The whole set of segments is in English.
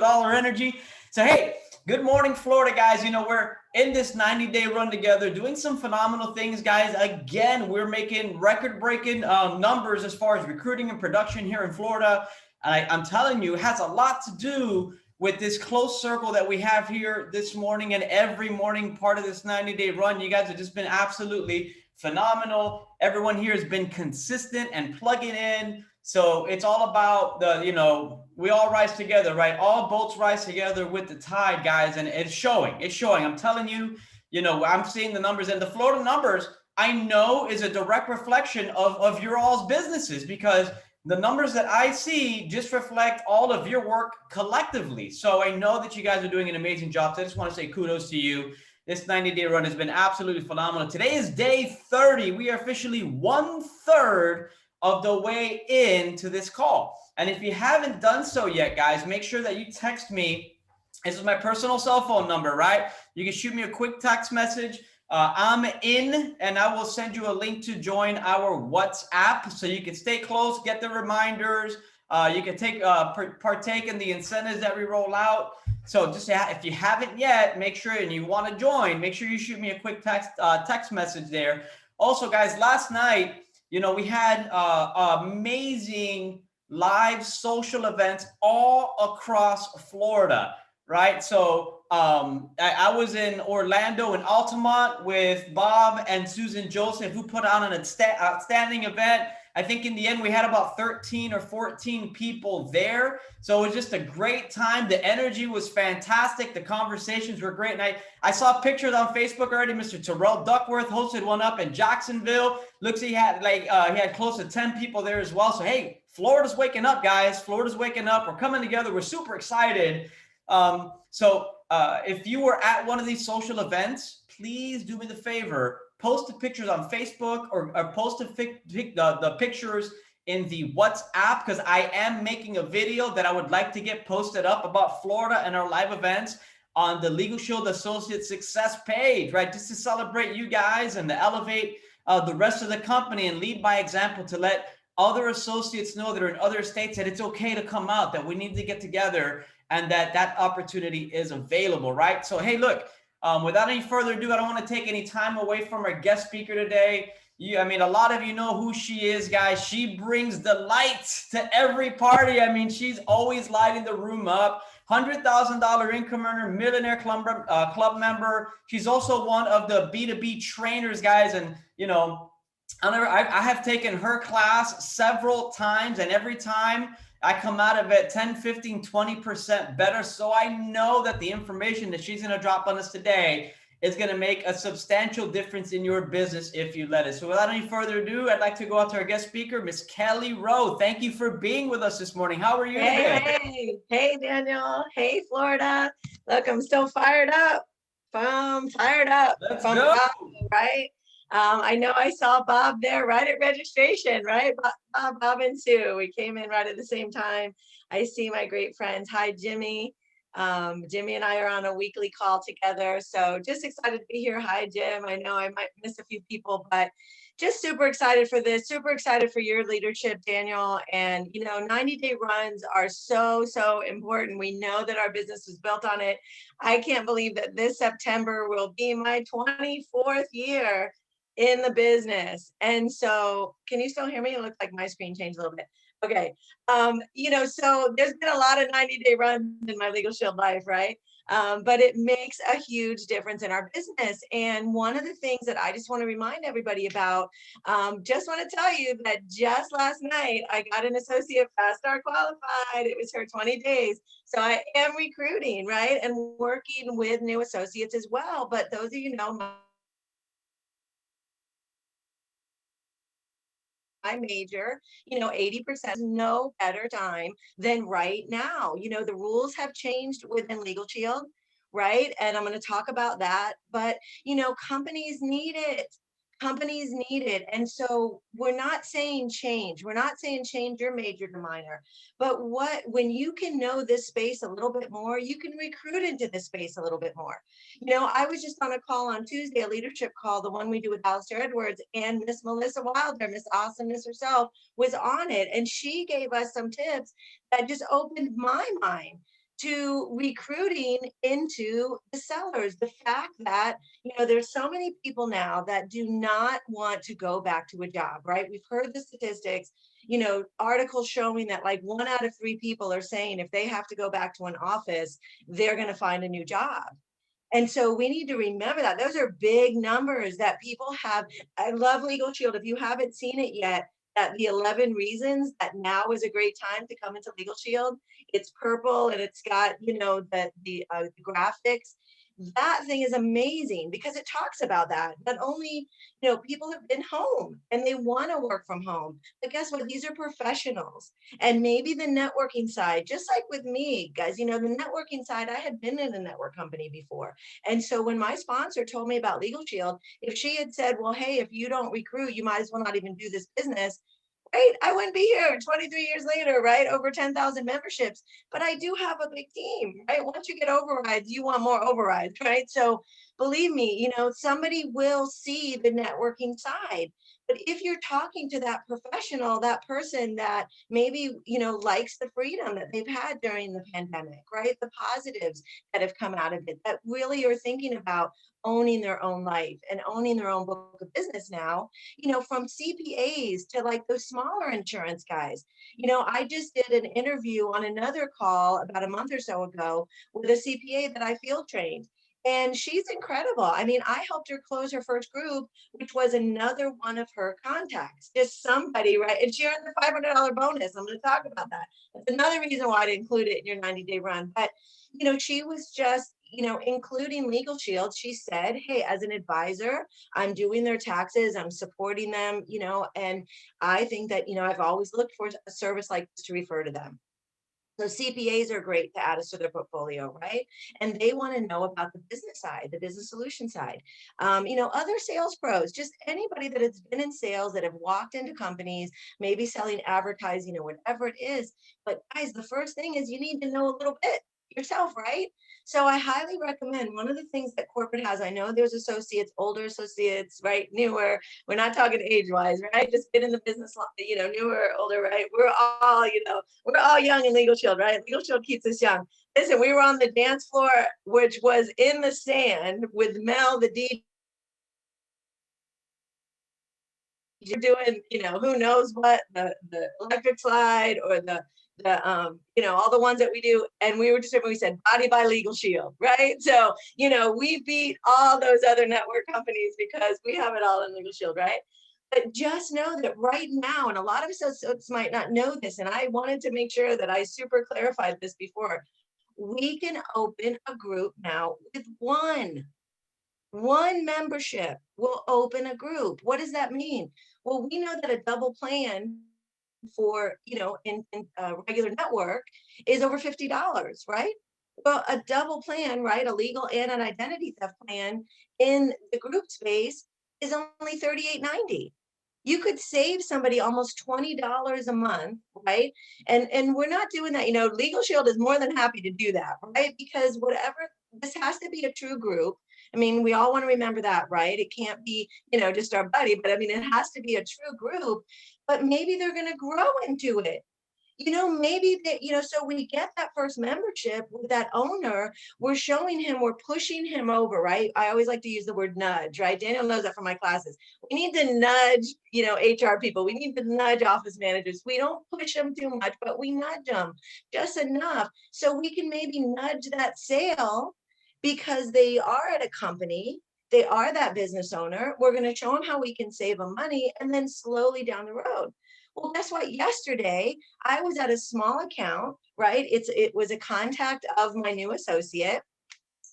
all our energy. So, hey, good morning, Florida, guys. We're in this 90-day run together, doing some phenomenal things, guys. Again, we're making record-breaking numbers as far as recruiting and production here in Florida. And I'm telling you, it has a lot to do with this close circle that we have here this morning and every morning part of this 90-day run. You guys have just been absolutely phenomenal. Everyone here has been consistent and plugging in. So it's all about we all rise together, right? All boats rise together with the tide, guys. And it's showing. It's showing. I'm telling you, I'm seeing the numbers, and the Florida numbers I know is a direct reflection of your all's businesses, because the numbers that I see just reflect all of your work collectively. So I know that you guys are doing an amazing job. So I just want to say kudos to you. This 90-day run has been absolutely phenomenal. Today is day 30. We are officially 1/3 of the way into this call. And if you haven't done so yet, guys, make sure that you text me. This is my personal cell phone number, right? You can shoot me a quick text message. I'm in, and I will send you a link to join our WhatsApp so you can stay close, get the reminders. You can partake in the incentives that we roll out. So just if you haven't yet, make sure, and you want to join, make sure you shoot me a quick text message there. Also, guys, last night, we had amazing live social events all across Florida, right? So I was in Orlando and Altamont with Bob and Susan Joseph, who put on an outstanding event. I think in the end we had about 13 or 14 people there. So it was just a great time. The energy was fantastic. The conversations were great. And I saw pictures on Facebook already. Mr. Terrell Duckworth hosted one up in Jacksonville. Looks he had he had close to 10 people there as well. So hey, Florida's waking up, guys. Florida's waking up. We're coming together. We're super excited. If you were at one of these social events, please do me the favor, post the pictures on Facebook, or post the pictures in the WhatsApp, because I am making a video that I would like to get posted up about Florida and our live events on the Legal Shield Associate Success page, right? Just to celebrate you guys and to elevate the rest of the company and lead by example, to let other associates know that are in other states that it's okay to come out, that we need to get together, and that opportunity is available, right? So, hey, look, without any further ado, I don't want to take any time away from our guest speaker today. A lot of you know who she is, guys. She brings the lights to every party. She's always lighting the room up. $100,000 income earner, millionaire club member. She's also one of the B2B trainers, guys. And, I have taken her class several times, and every time I come out of it 10, 15, 20% better. So I know that the information that she's going to drop on us today is going to make a substantial difference in your business if you let it. So without any further ado, I'd like to go out to our guest speaker, Miss Kelley Rheault. Thank you for being with us this morning. How are you today? Hey, Daniel. Hey, Florida. Look, I'm still fired up. Let's go. Right? I know I saw Bob there right at registration, right? Bob and Sue, we came in right at the same time. I see my great friends. Hi, Jimmy. Jimmy and I are on a weekly call together. So just excited to be here. Hi, Jim. I know I might miss a few people, but just super excited for this, super excited for your leadership, Daniel. And, 90-day runs are so, so important. We know that our business was built on it. I can't believe that this September will be my 24th year in the business. And so, can you still hear me? It looks like my screen changed a little bit. Okay. So there's been a lot of 90-day runs in my Legal Shield life, right? But it makes a huge difference in our business. And one of the things that I just want to remind everybody about, just want to tell you that just last night, I got an associate fast start qualified. It was her 20 days. So I am recruiting, right? And working with new associates as well. But those of you know, my major, 80% no better time than right now. The rules have changed within Legal Shield, right? And I'm going to talk about that. But, companies need it. Companies need it. And so we're not saying change. We're not saying change your major to minor. But when you can know this space a little bit more, you can recruit into this space a little bit more. I was just on a call on Tuesday, a leadership call, the one we do with Alistair Edwards, and Miss Melissa Wilder, Miss Awesomeness herself, was on it. And she gave us some tips that just opened my mind. to recruiting into the sellers. The fact that, there's so many people now that do not want to go back to a job, right? We've heard the statistics, articles showing that like 1 out of 3 people are saying if they have to go back to an office, they're going to find a new job. And so we need to remember that those are big numbers that people have. I love Legal Shield. If you haven't seen it yet, that the 11 reasons that now is a great time to come into Legal Shield. It's purple and it's got, the graphics. That thing is amazing because it talks about that. Not only, people have been home and they want to work from home, but guess what? These are professionals. And maybe the networking side, just like with me, guys, the networking side, I had been in a network company before. And so when my sponsor told me about Legal Shield, if she had said, well, hey, if you don't recruit, you might as well not even do this business, right? I wouldn't be here 23 years later, right? Over 10,000 memberships, but I do have a big team, right? Once you get overrides, you want more overrides, right? So believe me, somebody will see the networking side. But if you're talking to that professional, that person that maybe, likes the freedom that they've had during the pandemic, right? The positives that have come out of it, that really are thinking about owning their own life and owning their own book of business now, from CPAs to like those smaller insurance guys. I just did an interview on another call about a month or so ago with a CPA that I field trained. And she's incredible. I mean, I helped her close her first group, which was another one of her contacts, just somebody, right? And she earned the $500 bonus. I'm going to talk about that. That's another reason why to include it in your 90-day run. But, she was just, including Legal Shield. She said, hey, as an advisor, I'm doing their taxes, I'm supporting them, and I think that, I've always looked for a service like this to refer to them. So CPAs are great to add us to their portfolio, right? And they want to know about the business side, the business solution side. Other sales pros, just anybody that has been in sales, that have walked into companies, maybe selling advertising or whatever it is. But guys, the first thing is you need to know a little bit yourself, right? So I highly recommend, one of the things that corporate has, I know there's associates, older associates, right? Newer. We're not talking age-wise, right? Just get in the business, newer, older, right? We're all young in Legal Shield, right? Legal Shield keeps us young. Listen, we were on the dance floor, which was in the sand with Mel, the DJ, doing, who knows what, the electric slide or the all the ones that we do. And we said, body by Legal Shield, right? So, we beat all those other network companies because we have it all in Legal Shield, right? But just know that right now, and a lot of associates might not know this, and I wanted to make sure that I super clarified this before, we can open a group now with one membership will open a group. What does that mean? Well, we know that a double plan for, in a regular network is over $50, right? Well, a double plan, right? A legal and an identity theft plan in the group space is only $38.90. You could save somebody almost $20 a month, right? And we're not doing that. Legal Shield is more than happy to do that, right? Because this has to be a true group. I mean, we all want to remember that, right? It can't be, just our buddy, but I mean, it has to be a true group, but maybe they're going to grow into it. Maybe that, so we get that first membership with that owner, we're showing him, we're pushing him over, right? I always like to use the word nudge, right? Daniel knows that from my classes. We need to nudge, HR people. We need to nudge office managers. We don't push them too much, but we nudge them just enough so we can maybe nudge that sale because they are at a company. They are that business owner. We're going to show them how we can save them money and then slowly down the road. Well, guess what? Yesterday, I was at a small account, right? It was a contact of my new associate.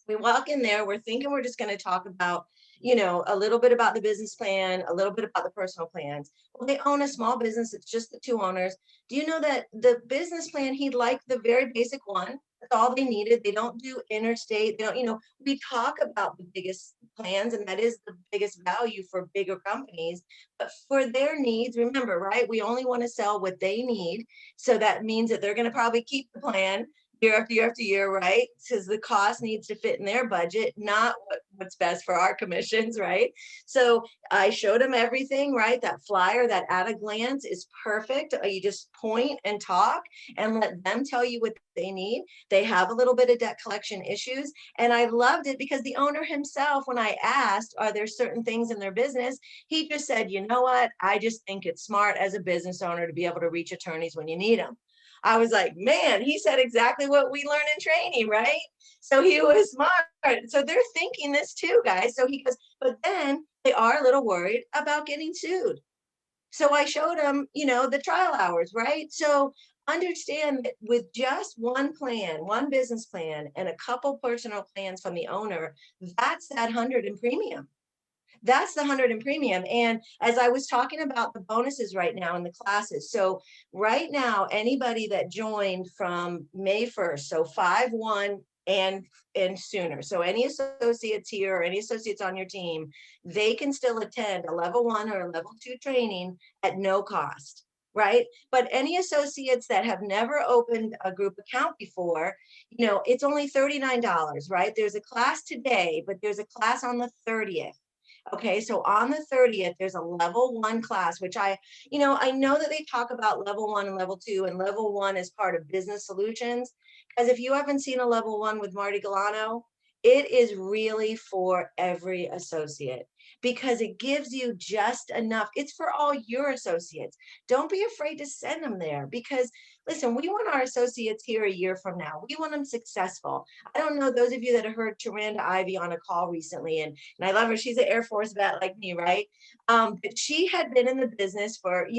We walk in there, we're thinking we're just going to talk about, a little bit about the business plan, a little bit about the personal plans. Well, they own a small business. It's just the two owners. Do you know that the business plan, he liked the very basic one. That's all they needed. They don't do interstate. They don't, we talk about the biggest plans, and that is the biggest value for bigger companies. But for their needs, remember, right? We only want to sell what they need. So that means that they're going to probably keep the plan. year after year after year, right? Because the cost needs to fit in their budget, not what's best for our commissions, right? So I showed them everything, right? That flyer, that at a glance is perfect. You just point and talk and let them tell you what they need. They have a little bit of debt collection issues. And I loved it because the owner himself, when I asked, are there certain things in their business? He just said, you know what? I just think it's smart as a business owner to be able to reach attorneys when you need them. I was like, man, he said exactly what we learn in training, right? So he was smart. So they're thinking this too, guys. So he goes, but then they are a little worried about getting sued. So I showed them, the trial hours, right? So understand that with just one plan, one business plan, and a couple personal plans from the owner, that's that 100 in premium. That's the 100 in premium. And as I was talking about the bonuses right now in the classes, so right now, anybody that joined from May 1st, so 5/1 and sooner. So any associates here or any associates on your team, they can still attend a level 1 or a level 2 training at no cost, right? But any associates that have never opened a group account before, it's only $39, right? There's a class today, but there's a class on the 30th. Okay, so on the 30th, there's a level 1 class, which I know that they talk about level 1 and level 2, and level 1 is part of business solutions. Because if you haven't seen a level 1 with Marty Galano, it is really for every associate because it gives you just enough. It's for all your associates. Don't be afraid to send them there because listen, we want our associates here a year from now. We want them successful. I don't know those of you that have heard Taranda Ivy on a call recently, and I love her. She's an Air Force vet like me, right? But she had been in the business for,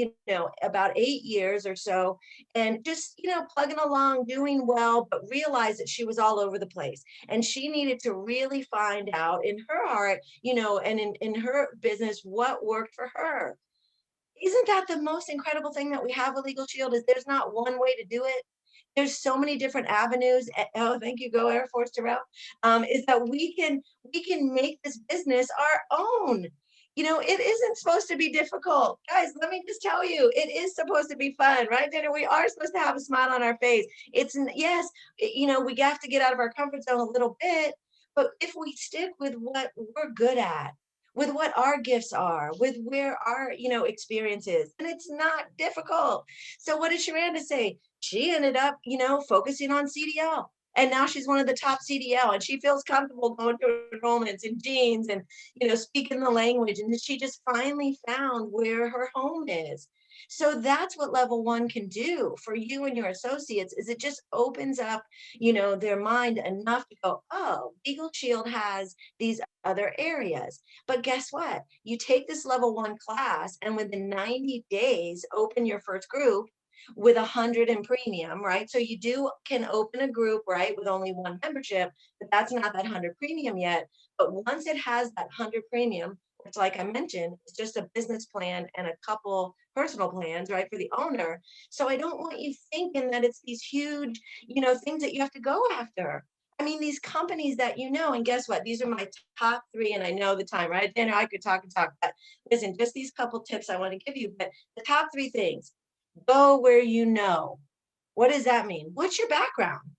about 8 years or so and just, plugging along, doing well, but realized that she was all over the place. And she needed to really find out in her heart, and in her business, what worked for her. Isn't that the most incredible thing that we have with Legal Shield is there's not one way to do it. There's so many different avenues. Oh, thank you, Go Air Force Terrell. Is that we can make this business our own. It isn't supposed to be difficult. Guys, let me just tell you, it is supposed to be fun, right, Jenna? We are supposed to have a smile on our face. Yes, we have to get out of our comfort zone a little bit, but if we stick with what we're good at, with what our gifts are, with where our, experience is, and it's not difficult. So what did Sharanda say? She ended up, focusing on CDL. And now she's one of the top CDL and she feels comfortable going to enrollments and deans and, speaking the language. And she just finally found where her home is. So that's what level 1 can do for you and your associates is it just opens up, their mind enough to go, oh, Legal Shield has these other areas. But guess what? You take this level 1 class and within 90 days, open your first group with 100 in premium, right? So you can open a group, right, with only 1 membership, but that's not that 100 premium yet. But once it has that 100 premium, which like I mentioned, it's just a business plan and a couple personal plans, right, for the owner. So I don't want you thinking that it's these huge, things that you have to go after. I mean, these companies that and guess what? These are my top 3, and I know the time, right? Then I could talk and talk, but listen, just these couple tips I want to give you. But the top 3 things: go where you know. What does that mean? What's your background?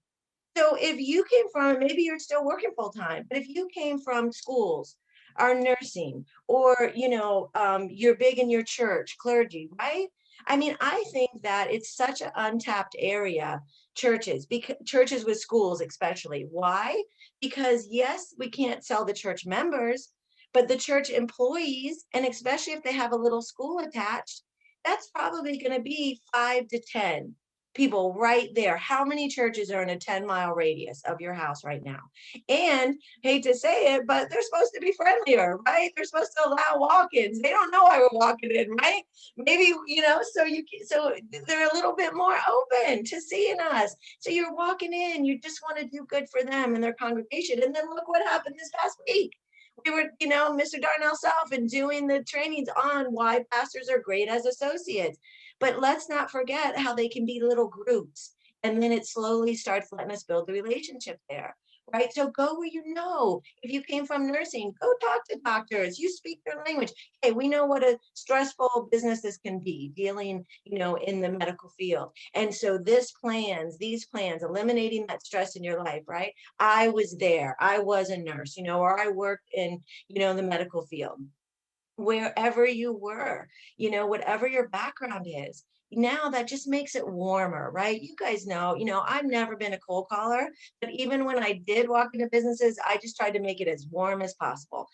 So if you came from, maybe you're still working full time, but if you came from schools or nursing, or you're big in your church, clergy, right? I mean, I think that it's such an untapped area, churches, because churches with schools, especially. Why? Because yes, we can't sell the church members, but the church employees, and especially if they have a little school attached, that's probably going to be 5 to 10 people right there. How many churches are in a 10-mile radius of your house right now? And hate to say it, but they're supposed to be friendlier, right? They're supposed to allow walk-ins. They don't know why we're walking in, right? Maybe, so they're a little bit more open to seeing us. So you're walking in, you just want to do good for them and their congregation. And then look what happened this past week. We were, Mr. Darnell Self and doing the trainings on why pastors are great as associates. But let's not forget how they can be little groups And then it slowly starts letting us build the relationship there. Right. So go where you know. If you came from nursing, go talk to doctors. You speak their language. Hey, we know what a stressful business this can be dealing, in the medical field. And so these plans, eliminating that stress in your life, right? I was there. I was a nurse, or I worked in, the medical field. Wherever you were, whatever your background is. Now that just makes it warmer, right? You guys know, I've never been a cold caller, but even when I did walk into businesses, I just tried to make it as warm as possible.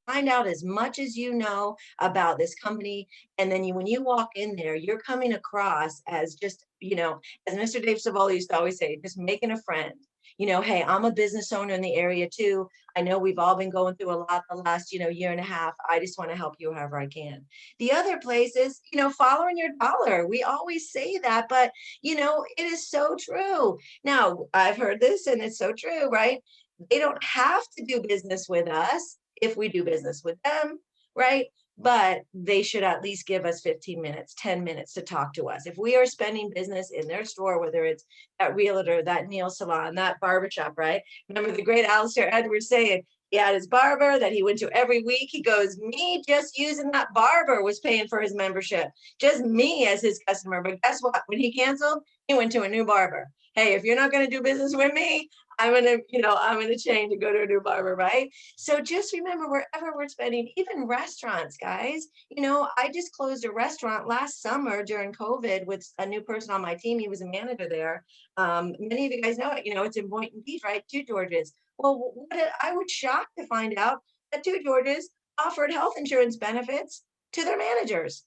Find out as much as you know about this company. And then when you walk in there, you're coming across as just, as Mr. Dave Savoli used to always say, just making a friend. Hey, I'm a business owner in the area too. I know we've all been going through a lot the last, year and a half. I just want to help you however I can. The other place is, following your dollar. We always say that, but, it is so true. Now, I've heard this and it's so true, right? They don't have to do business with us if we do business with them, right? But they should at least give us 15 minutes, 10 minutes to talk to us. If we are spending business in their store, whether it's that realtor, that nail salon, that barbershop, right? Remember the great Alistair Edwards saying, he had his barber that he went to every week. He goes, me just using that barber was paying for his membership, just me as his customer. But guess what? When he canceled, he went to a new barber. Hey, if you're not going to do business with me, I'm going to change and go to a new barber, right? So just remember, wherever we're spending, even restaurants, guys, I just closed a restaurant last summer during COVID with a new person on my team. He was a manager there. Many of you guys know it, it's in Boynton Beach, right? Two Georges. Well, I was shocked to find out that Two Georges offered health insurance benefits to their managers.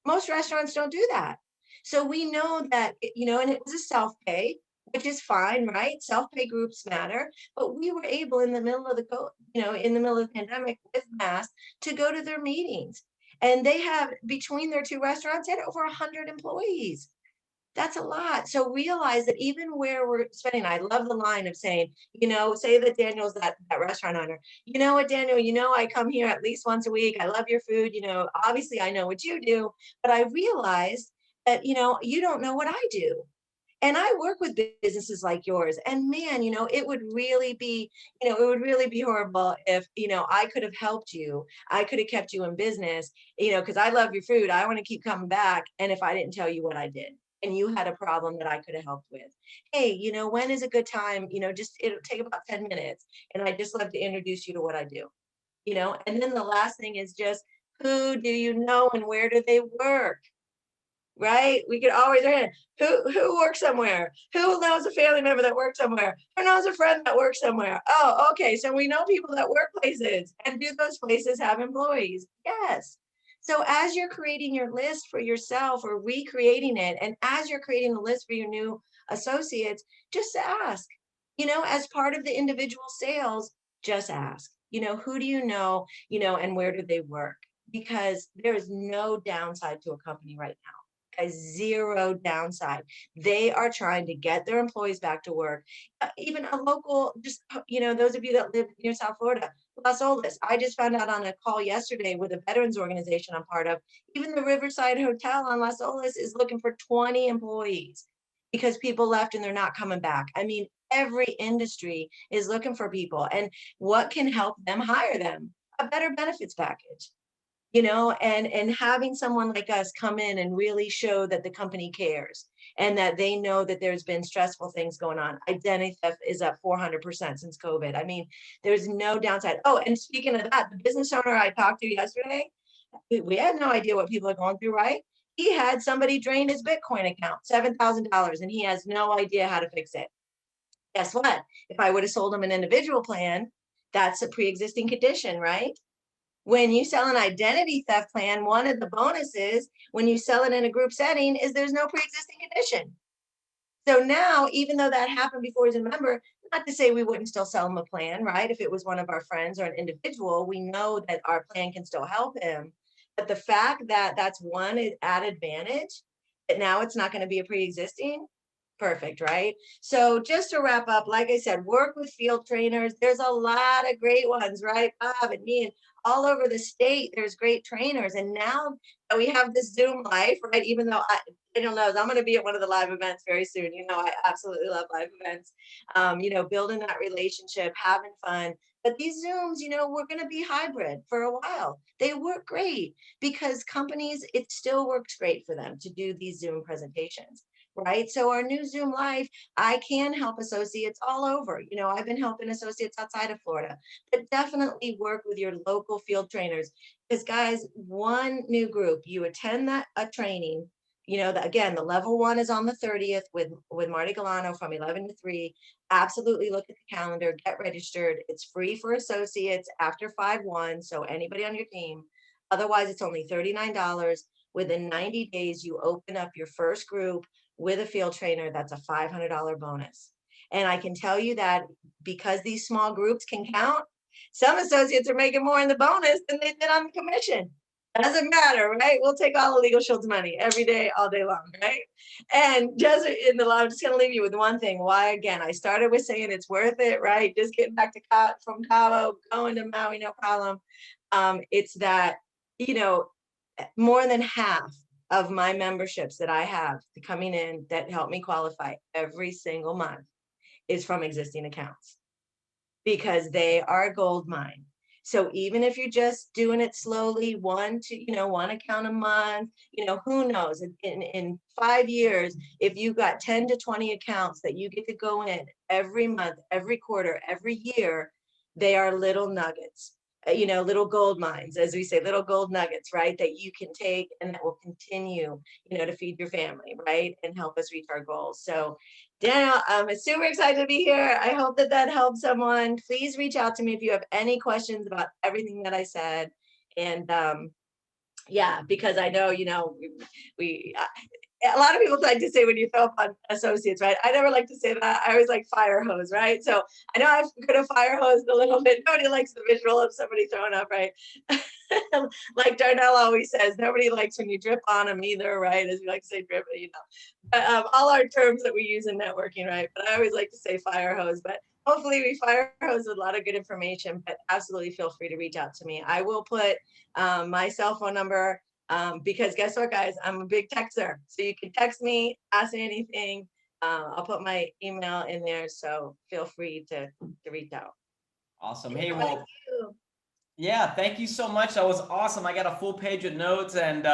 Most restaurants don't do that. So we know that, and it was a self-pay, which is fine, right? Self-pay groups matter, but we were able in the middle of in the middle of the pandemic with masks to go to their meetings. And they have, between their two restaurants, they had over 100 employees. That's a lot. So realize that even where we're spending, I love the line of saying, say that Daniel's that restaurant owner. You know what, Daniel, I come here at least once a week. I love your food. Obviously I know what you do, but I realized that, you don't know what I do. And I work with businesses like yours. And man, it would really be, horrible if, I could have helped you. I could have kept you in business, because I love your food. I want to keep coming back. And if I didn't tell you what I did and you had a problem that I could have helped with, hey, when is a good time? Just it'll take about 10 minutes. And I just love to introduce you to what I do, and then the last thing is just who do you know and where do they work? Right? We could always who works somewhere, who knows a family member that works somewhere, who knows a friend that works somewhere. Oh, okay. So we know people that work places, and do those places have employees? Yes. So as you're creating your list for yourself or recreating it, and as you're creating the list for your new associates, just ask, as part of the individual sales, just ask, who do you know, and where do they work? Because there is no downside to a company right now. A zero downside. They are trying to get their employees back to work. Even a local, just, those of you that live near South Florida, Las Olas. I just found out on a call yesterday with a veterans organization I'm part of. Even the Riverside Hotel on Las Olas is looking for 20 employees because people left and they're not coming back. I mean, every industry is looking for people. And what can help them hire them? A better benefits package. And having someone like us come in and really show that the company cares and that they know that there's been stressful things going on. Identity theft is up 400% since COVID. I mean, there's no downside. Oh, and speaking of that, the business owner I talked to yesterday, we had no idea what people are going through, right? He had somebody drain his Bitcoin account, $7,000, and he has no idea how to fix it. Guess what? If I would have sold him an individual plan, that's a pre-existing condition, right? When you sell an identity theft plan, one of the bonuses when you sell it in a group setting is there's no pre-existing condition. So now, even though that happened before he's a member, not to say we wouldn't still sell him a plan, right? If it was one of our friends or an individual, we know that our plan can still help him. But the fact that that's one added advantage, that now it's not going to be a pre-existing, perfect, right? So just to wrap up, like I said, work with field trainers. There's a lot of great ones, right? Bob and me and all over the state, there's great trainers. And now that we have this Zoom life, right? Even though I don't know, I'm going to be at one of the live events very soon. You know, I absolutely love live events. You know, building that relationship, having fun. But these Zooms, you know, we're going to be hybrid for a while. They work great because companies, it still works great for them to do these Zoom presentations, right? So our new Zoom Live, I can help associates all over. You know, I've been helping associates outside of Florida, but definitely work with your local field trainers. Because guys, one new group, you attend a training, you know, again, the level 1 is on the 30th with Marty Galano from 11 to 3. Absolutely look at the calendar, get registered. It's free for associates after 5/1, so anybody on your team. Otherwise, it's only $39. Within 90 days, you open up your first group with a field trainer. That's a $500 bonus. And I can tell you that because these small groups can count, some associates are making more in the bonus than they did on the commission. Doesn't matter, right? We'll take all the Legal Shield's money every day, all day long, right? And just I'm just gonna leave you with one thing. Why, again, I started with saying it's worth it, right? Just getting back to from Cabo, going to Maui, no problem. It's that, you know, more than half of my memberships that I have coming in that help me qualify every single month is from existing accounts because they are a gold mine. So even if you're just doing it slowly, one account a month, you know, who knows, in 5 years, if you got 10 to 20 accounts that you get to go in every month, every quarter, every year, they are little nuggets, you know, little gold mines, as we say, little gold nuggets, right? That you can take and that will continue, you know, to feed your family, right? And help us reach our goals. So Daniel, I'm super excited to be here. I hope that helps someone. Please reach out to me if you have any questions about everything that I said. And yeah, because I know, you know, we a lot of people like to say when you throw up on associates, right? I never like to say that. I always like fire hose, right? So I know I could have fire hosed a little bit. Nobody likes the visual of somebody throwing up, right? Like Darnell always says, nobody likes when you drip on them either, right? As we like to say, drip, you know. But, all our terms that we use in networking, right? But I always like to say fire hose. But hopefully we fire hose with a lot of good information. But absolutely feel free to reach out to me. I will put my cell phone number. Because guess what, guys, I'm a big texter. So you can text me, ask me anything. I'll put my email in there. So feel free to reach out. Awesome. Hey, well, yeah, thank you so much. That was awesome. I got a full page of notes and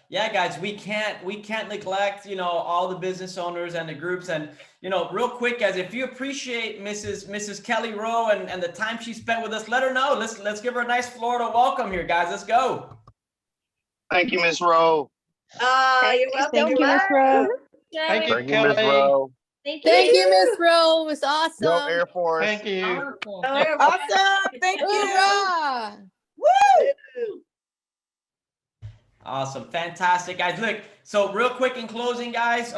yeah, guys, we can't neglect, you know, all the business owners and the groups. And, you know, real quick, guys, if you appreciate Mrs. Kelley Rheault and the time she spent with us, let her know. Let's give her a nice Florida welcome here, guys. Let's go. Thank you, Ms. Rheault. You're welcome. Thank you, Ms. Rheault. Thank you, Thank you, Ms. Kelly. Rheault. Thank you, Ms. Rheault. It was awesome. Go Air Force. Thank you. Awesome. Thank you. Hoorah. Woo! Awesome. Fantastic, guys. Look, so real quick in closing, guys,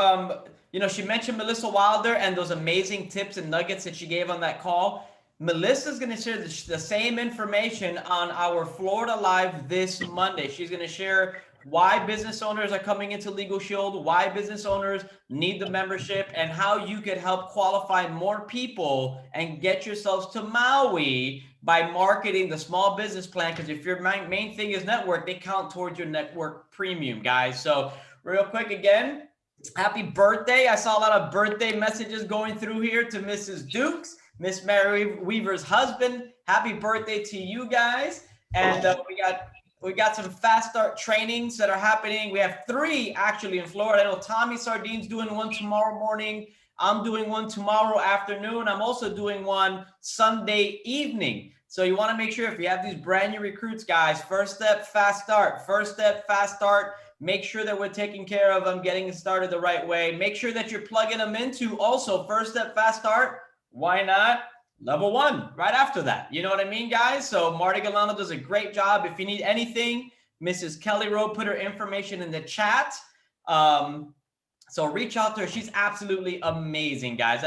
you know, she mentioned Melissa Wilder and those amazing tips and nuggets that she gave on that call. Melissa's going to share the same information on our Florida Live this Monday. She's going to share why business owners are coming into Legal Shield, why business owners need the membership, and how you could help qualify more people and get yourselves to Maui by marketing the small business plan. Because if your main thing is network, they count towards your network premium, guys. So real quick again, happy birthday. I saw a lot of birthday messages going through here to Mrs. Dukes, Miss Mary Weaver's husband. Happy birthday to you guys. And we got some fast start trainings that are happening. We have 3 actually in Florida. I know Tommy Sardine's doing one tomorrow morning. I'm doing one tomorrow afternoon. I'm also doing one Sunday evening. So you want to make sure if you have these brand new recruits, guys, first step, fast start. First step, fast start. Make sure that we're taking care of them, getting started the right way. Make sure that you're plugging them into also first step, fast start. Why not level 1 right after that? You know what I mean, guys? So Marty Galano does a great job. If you need anything, Mrs. Kelley Rheault put her information in the chat. So reach out to her. She's absolutely amazing, guys.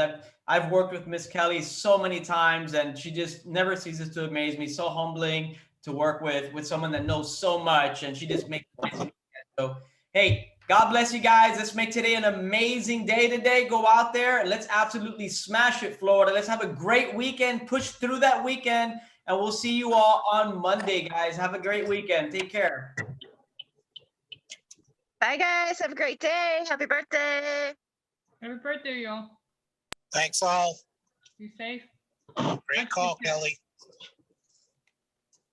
I've worked with Miss Kelley so many times, and she just never ceases to amaze me. So humbling to work with someone that knows so much, and she just makes it. So, hey, God bless you guys. Let's make today an amazing day today. Go out there and let's absolutely smash it, Florida. Let's have a great weekend. Push through that weekend, and we'll see you all on Monday, guys. Have a great weekend. Take care. Bye, guys. Have a great day. Happy birthday. Happy birthday, y'all. Thanks all. Be safe. Great call, Kelly.